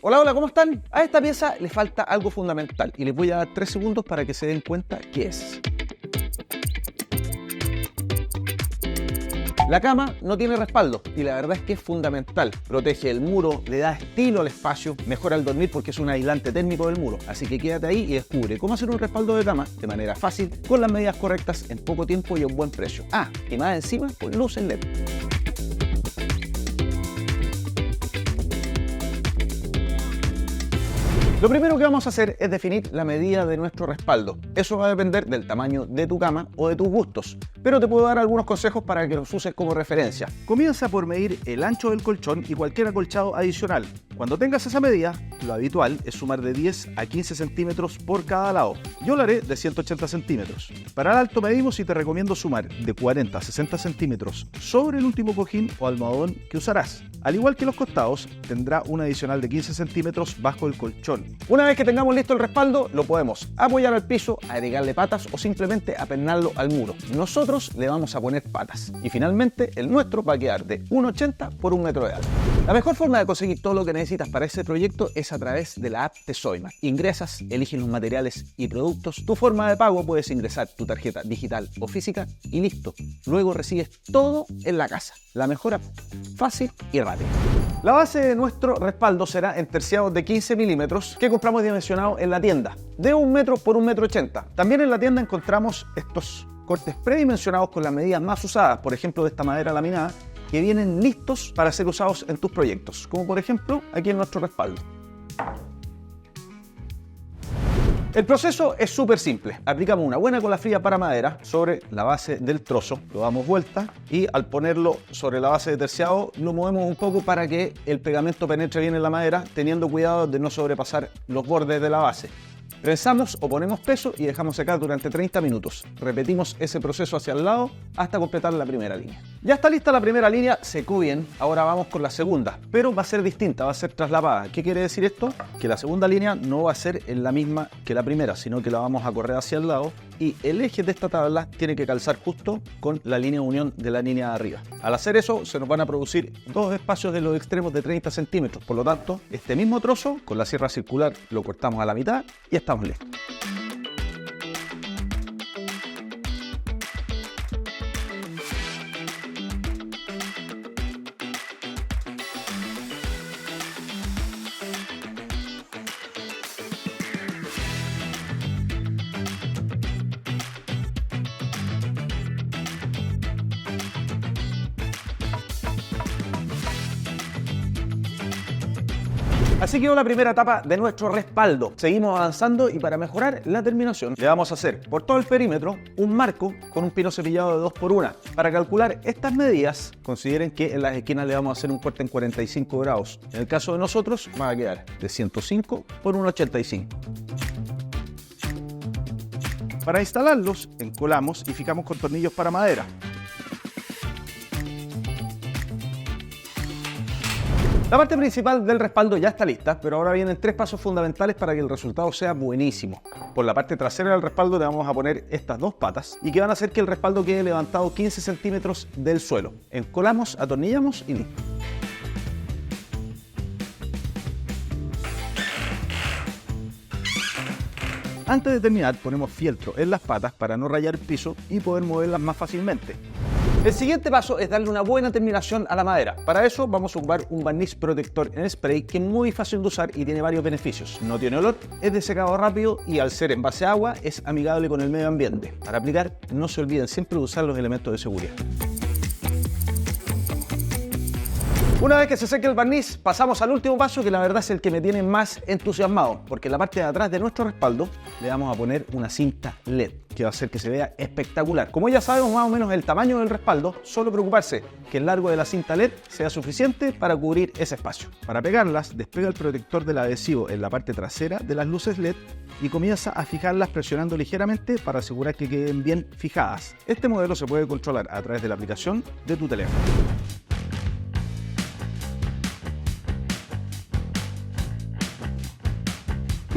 Hola, hola, ¿cómo están? A esta pieza le falta algo fundamental y les voy a dar 3 segundos para que se den cuenta qué es. La cama no tiene respaldo y la verdad es que es fundamental. Protege el muro, le da estilo al espacio, mejora el dormir porque es un aislante térmico del muro. Así que quédate ahí y descubre cómo hacer un respaldo de cama de manera fácil, con las medidas correctas, en poco tiempo y a un buen precio. Ah, y más encima con luces LED. Lo primero que vamos a hacer es definir la medida de nuestro respaldo. Eso va a depender del tamaño de tu cama o de tus gustos, pero te puedo dar algunos consejos para que los uses como referencia. Comienza por medir el ancho del colchón y cualquier acolchado adicional. Cuando tengas esa medida, lo habitual es sumar de 10 a 15 centímetros por cada lado. Yo lo haré de 180 centímetros. Para el alto medimos y te recomiendo sumar de 40 a 60 centímetros sobre el último cojín o almohadón que usarás. Al igual que los costados, tendrá un adicional de 15 centímetros bajo el colchón. Una vez que tengamos listo el respaldo, lo podemos apoyar al piso, agregarle patas o simplemente apernarlo al muro. Nosotros le vamos a poner patas. Y finalmente, el nuestro va a quedar de 1,80 por 1 metro de alto. La mejor forma de conseguir todo lo que necesitas para ese proyecto es a través de la app de Sodimac. Ingresas, eliges los materiales y productos, tu forma de pago, puedes ingresar tu tarjeta digital o física y listo. Luego recibes todo en la casa. La mejor app, fácil y rápida. La base de nuestro respaldo será en terciados de 15 milímetros que compramos dimensionado en la tienda, de 1 metro por 1,80 m. También en la tienda encontramos estos cortes predimensionados con las medidas más usadas, por ejemplo de esta madera laminada, que vienen listos para ser usados en tus proyectos, como por ejemplo aquí en nuestro respaldo. El proceso es súper simple. Aplicamos una buena cola fría para madera sobre la base del trozo, lo damos vuelta y al ponerlo sobre la base de terciado lo movemos un poco para que el pegamento penetre bien en la madera, teniendo cuidado de no sobrepasar los bordes de la base. Prensamos o ponemos peso y dejamos secar durante 30 minutos. Repetimos ese proceso hacia el lado hasta completar la primera línea. Ya está lista la primera línea, secó bien, ahora vamos con la segunda, pero va a ser distinta, va a ser traslapada. ¿Qué quiere decir esto? Que la segunda línea no va a ser en la misma que la primera, sino que la vamos a correr hacia el lado y el eje de esta tabla tiene que calzar justo con la línea de unión de la línea de arriba. Al hacer eso se nos van a producir dos espacios de los extremos de 30 centímetros, por lo tanto este mismo trozo con la sierra circular lo cortamos a la mitad y estamos listos. Así quedó la primera etapa de nuestro respaldo. Seguimos avanzando y para mejorar la terminación le vamos a hacer por todo el perímetro un marco con un pino cepillado de 2x1. Para calcular estas medidas, consideren que en las esquinas le vamos a hacer un corte en 45 grados. En el caso de nosotros va a quedar de 105 por 1,85. Para instalarlos, encolamos y fijamos con tornillos para madera. La parte principal del respaldo ya está lista, pero ahora vienen 3 pasos fundamentales para que el resultado sea buenísimo. Por la parte trasera del respaldo le vamos a poner estas 2 patas y que van a hacer que el respaldo quede levantado 15 centímetros del suelo. Encolamos, atornillamos y listo. Antes de terminar ponemos fieltro en las patas para no rayar el piso y poder moverlas más fácilmente. El siguiente paso es darle una buena terminación a la madera. Para eso vamos a ocupar un barniz protector en spray que es muy fácil de usar y tiene varios beneficios. No tiene olor, es de secado rápido y al ser en base a agua es amigable con el medio ambiente. Para aplicar no se olviden siempre de usar los elementos de seguridad. Una vez que se seque el barniz, pasamos al último paso que la verdad es el que me tiene más entusiasmado, porque en la parte de atrás de nuestro respaldo le vamos a poner una cinta LED que va a hacer que se vea espectacular. Como ya sabemos más o menos el tamaño del respaldo, solo preocuparse que el largo de la cinta LED sea suficiente para cubrir ese espacio. Para pegarlas, despega el protector del adhesivo en la parte trasera de las luces LED y comienza a fijarlas presionando ligeramente para asegurar que queden bien fijadas. Este modelo se puede controlar a través de la aplicación de tu teléfono.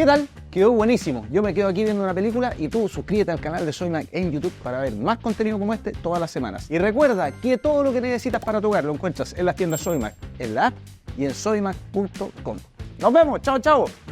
¿Qué tal? Quedó buenísimo. Yo me quedo aquí viendo una película y tú suscríbete al canal de Sodimac en YouTube para ver más contenido como este todas las semanas. Y recuerda que todo lo que necesitas para tu hogar lo encuentras en las tiendas Sodimac, en la app y en sodimac.com. Nos vemos, chao, chao.